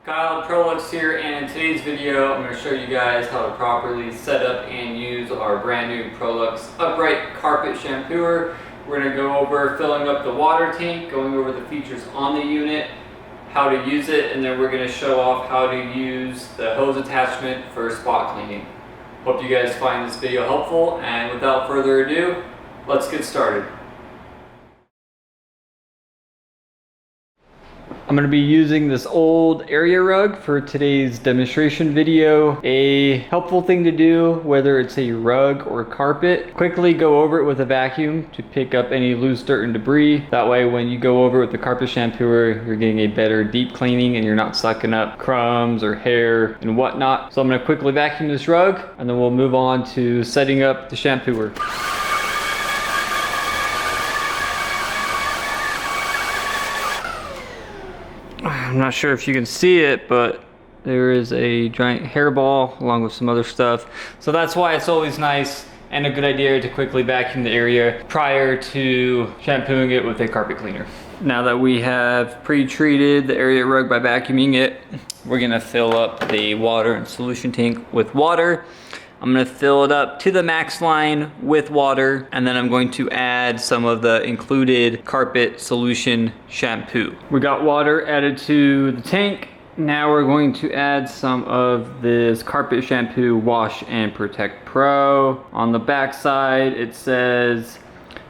Kyle, Prolux here, and in today's video I'm going to show you guys how to properly set up and use our brand new Prolux upright carpet shampooer. We're going to go over filling up the water tank, going over the features on the unit, how to use it, and then we're going to show off how to use the hose attachment for spot cleaning. Hope you guys find this video helpful, and without further ado, let's get started. I'm going to be using this old area rug for today's demonstration video. A helpful thing to do, whether it's a rug or carpet, quickly go over it with a vacuum to pick up any loose dirt and debris. That way when you go over it with the carpet shampooer, you're getting a better deep cleaning and you're not sucking up crumbs or hair and whatnot. So I'm going to quickly vacuum this rug and then we'll move on to setting up the shampooer. I'm not sure if you can see it, but there is a giant hairball along with some other stuff. So that's why it's always nice and a good idea to quickly vacuum the area prior to shampooing it with a carpet cleaner. Now that we have pre-treated the area rug by vacuuming it, we're gonna fill up the water and solution tank with water. I'm gonna fill it up to the max line with water, and then I'm going to add some of the included carpet solution shampoo. We got water added to the tank. Now we're going to add some of this carpet shampoo Wash and Protect Pro. On the back side, it says,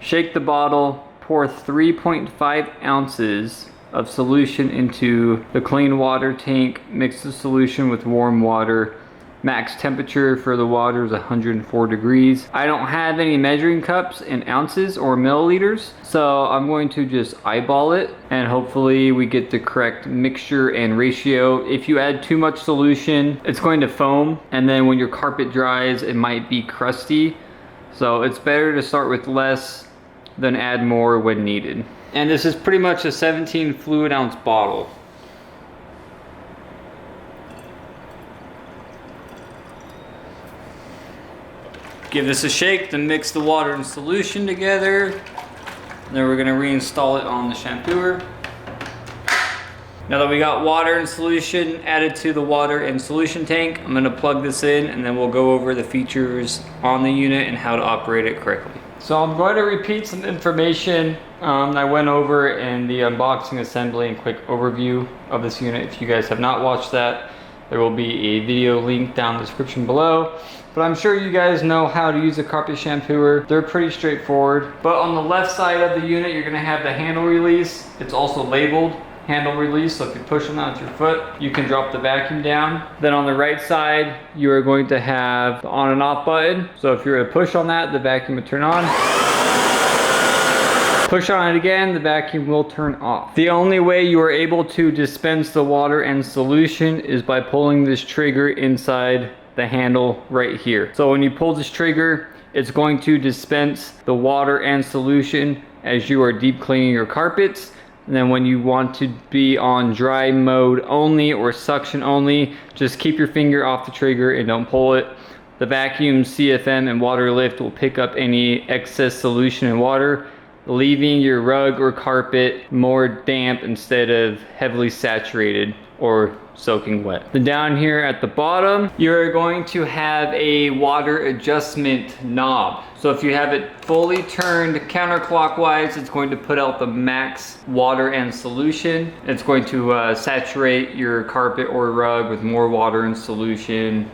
shake the bottle, pour 3.5 ounces of solution into the clean water tank, mix the solution with warm water. Max temperature for the water is 104 degrees. I don't have any measuring cups in ounces or milliliters, so I'm going to just eyeball it and hopefully we get the correct mixture and ratio. If you add too much solution, it's going to foam, and then when your carpet dries, it might be crusty. So it's better to start with less than add more when needed. And this is pretty much a 17 fluid ounce bottle. Give this a shake to mix the water and solution together. Then we're gonna reinstall it on the shampooer. Now that we got water and solution added to the water and solution tank, I'm gonna plug this in and then we'll go over the features on the unit and how to operate it correctly. So I'm going to repeat some information I went over in the unboxing, assembly, and quick overview of this unit. If you guys have not watched that, there will be a video link down in the description below. But I'm sure you guys know how to use a carpet shampooer. They're pretty straightforward. But on the left side of the unit, you're gonna have the handle release. It's also labeled handle release, so if you push on that with your foot, you can drop the vacuum down. Then on the right side, you are going to have the on and off button. So if you're to push on that, the vacuum will turn on. Push on it again, the vacuum will turn off. The only way you are able to dispense the water and solution is by pulling this trigger inside the handle right here. So when you pull this trigger, it's going to dispense the water and solution as you are deep cleaning your carpets. And then when you want to be on dry mode only or suction only, just keep your finger off the trigger and don't pull it. The vacuum, CFM, and water lift will pick up any excess solution and water, leaving your rug or carpet more damp instead of heavily saturated or soaking wet. Then down here at the bottom, you're going to have a water adjustment knob. So if you have it fully turned counterclockwise, it's going to put out the max water and solution. It's going to saturate your carpet or rug with more water and solution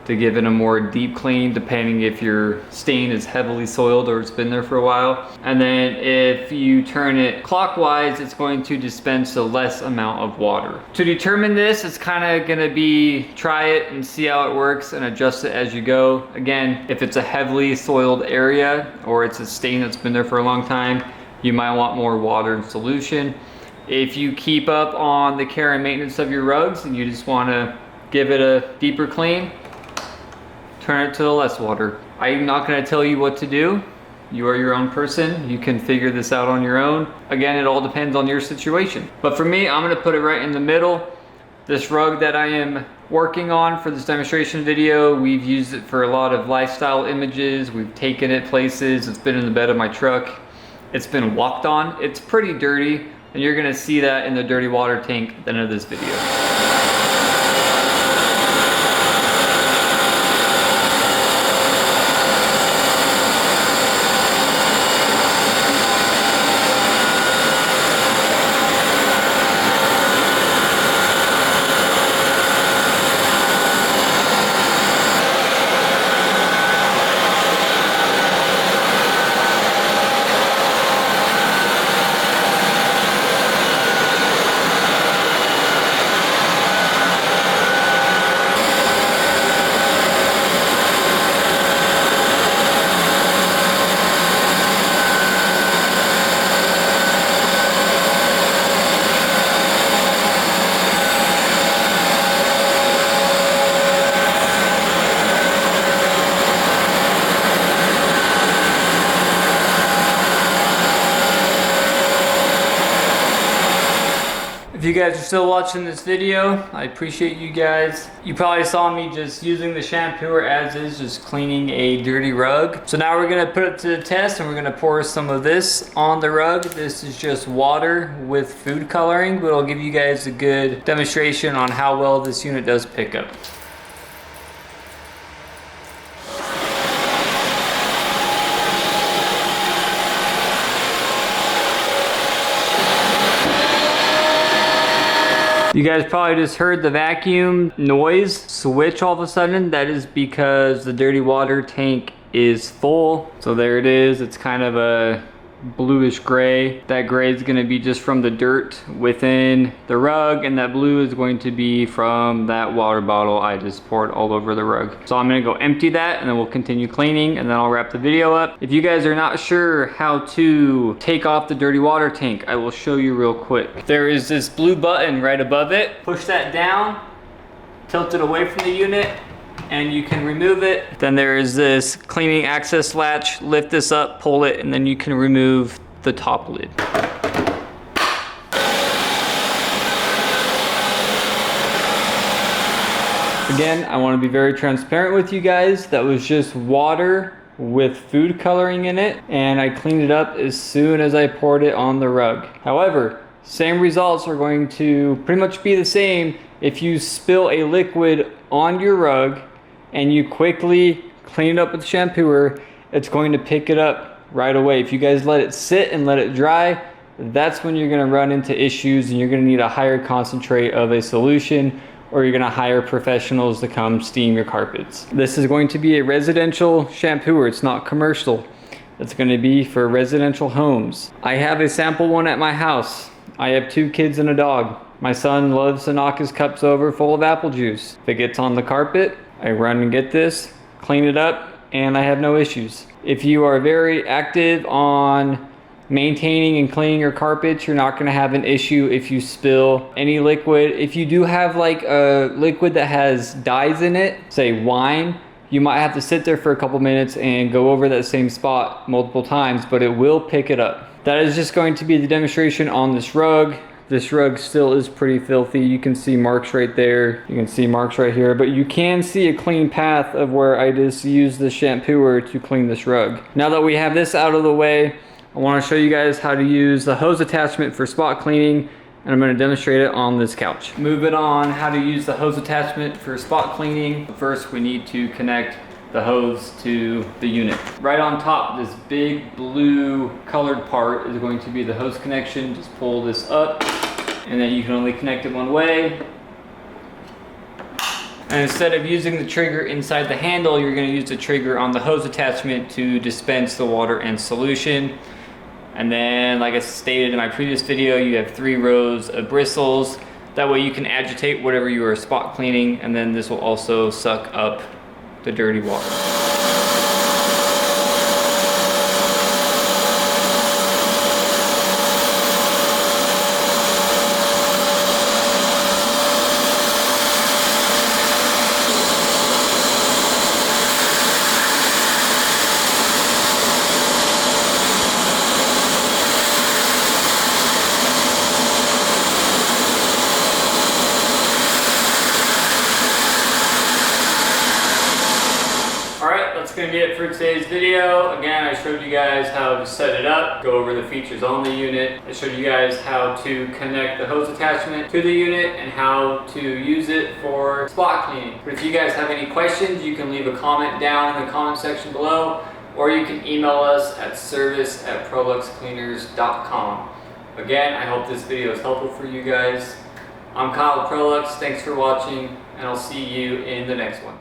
to give it a more deep clean, depending if your stain is heavily soiled or it's been there for a while. And then if you turn it clockwise, it's going to dispense a less amount of water. To determine this, it's kind of gonna be try it and see how it works and adjust it as you go. Again, if it's a heavily soiled area or it's a stain that's been there for a long time, you might want more water and solution. If you keep up on the care and maintenance of your rugs and you just wanna give it a deeper clean, turn it to the less water. I'm not gonna tell you what to do. You are your own person. You can figure this out on your own. Again, it all depends on your situation. But for me, I'm gonna put it right in the middle. This rug that I am working on for this demonstration video, we've used it for a lot of lifestyle images. We've taken it places. It's been in the bed of my truck. It's been walked on. It's pretty dirty, and you're gonna see that in the dirty water tank at the end of this video. guys are still watching this video, I appreciate you guys. You probably saw me just using the shampooer as is, just cleaning a dirty rug. So now we're gonna put it to the test and we're gonna pour some of this on the rug. This is just water with food coloring, but it'll give you guys a good demonstration on how well this unit does pick up. You guys probably just heard the vacuum noise switch all of a sudden. That is because the dirty water tank is full. So there it is. It's kind of a bluish gray. That gray is going to be just from the dirt within the rug, and that blue is going to be from that water bottle I just poured all over the rug. So I'm going to go empty that and then we'll continue cleaning and then I'll wrap the video up. If you guys are not sure how to take off the dirty water tank, I will show you real quick. There is this blue button right above it. Push that down, tilt it away from the unit, and you can remove it. Then there is this cleaning access latch. Lift this up, pull it, and then you can remove the top lid. Again, I want to be very transparent with you guys. That was just water with food coloring in it, and I cleaned it up as soon as I poured it on the rug. However, same results are going to pretty much be the same if you spill a liquid on your rug and you quickly clean it up with the shampooer. It's going to pick it up right away. If you guys let it sit and let it dry, that's when you're going to run into issues and you're going to need a higher concentrate of a solution, or you're going to hire professionals to come steam your carpets. This is going to be a residential shampooer. It's not commercial. It's going to be for residential homes. I have a sample one at my house. I have 2 kids and a dog. My son loves to knock his cups over full of apple juice. If it gets on the carpet, I run and get this, clean it up, and I have no issues. If you are very active on maintaining and cleaning your carpets, you're not going to have an issue if you spill any liquid. If you do have like a liquid that has dyes in it, say wine, you might have to sit there for a couple minutes and go over that same spot multiple times, but it will pick it up. That is just going to be the demonstration on this rug. This rug still is pretty filthy. You can see marks right there. You can see marks right here, but you can see a clean path of where I just used the shampooer to clean this rug. Now that we have this out of the way, I want to show you guys how to use the hose attachment for spot cleaning, and I'm going to demonstrate it on this couch. Moving on how to use the hose attachment for spot cleaning. First, we need to connect the hose to the unit. Right on top, this big blue colored part is going to be the hose connection. Just pull this up, and then you can only connect it one way. And instead of using the trigger inside the handle, you're going to use the trigger on the hose attachment to dispense the water and solution. And then, like I stated in my previous video, you have 3 rows of bristles. That way you can agitate whatever you are spot cleaning, and then this will also suck up the dirty water. That's going to be it for today's video. Again, I showed you guys how to set it up, go over the features on the unit. I showed you guys how to connect the hose attachment to the unit and how to use it for spot cleaning. But if you guys have any questions, you can leave a comment down in the comment section below, or you can email us at service@proluxcleaners.com. Again, I hope this video is helpful for you guys. I'm Kyle Prolux. Thanks for watching, and I'll see you in the next one.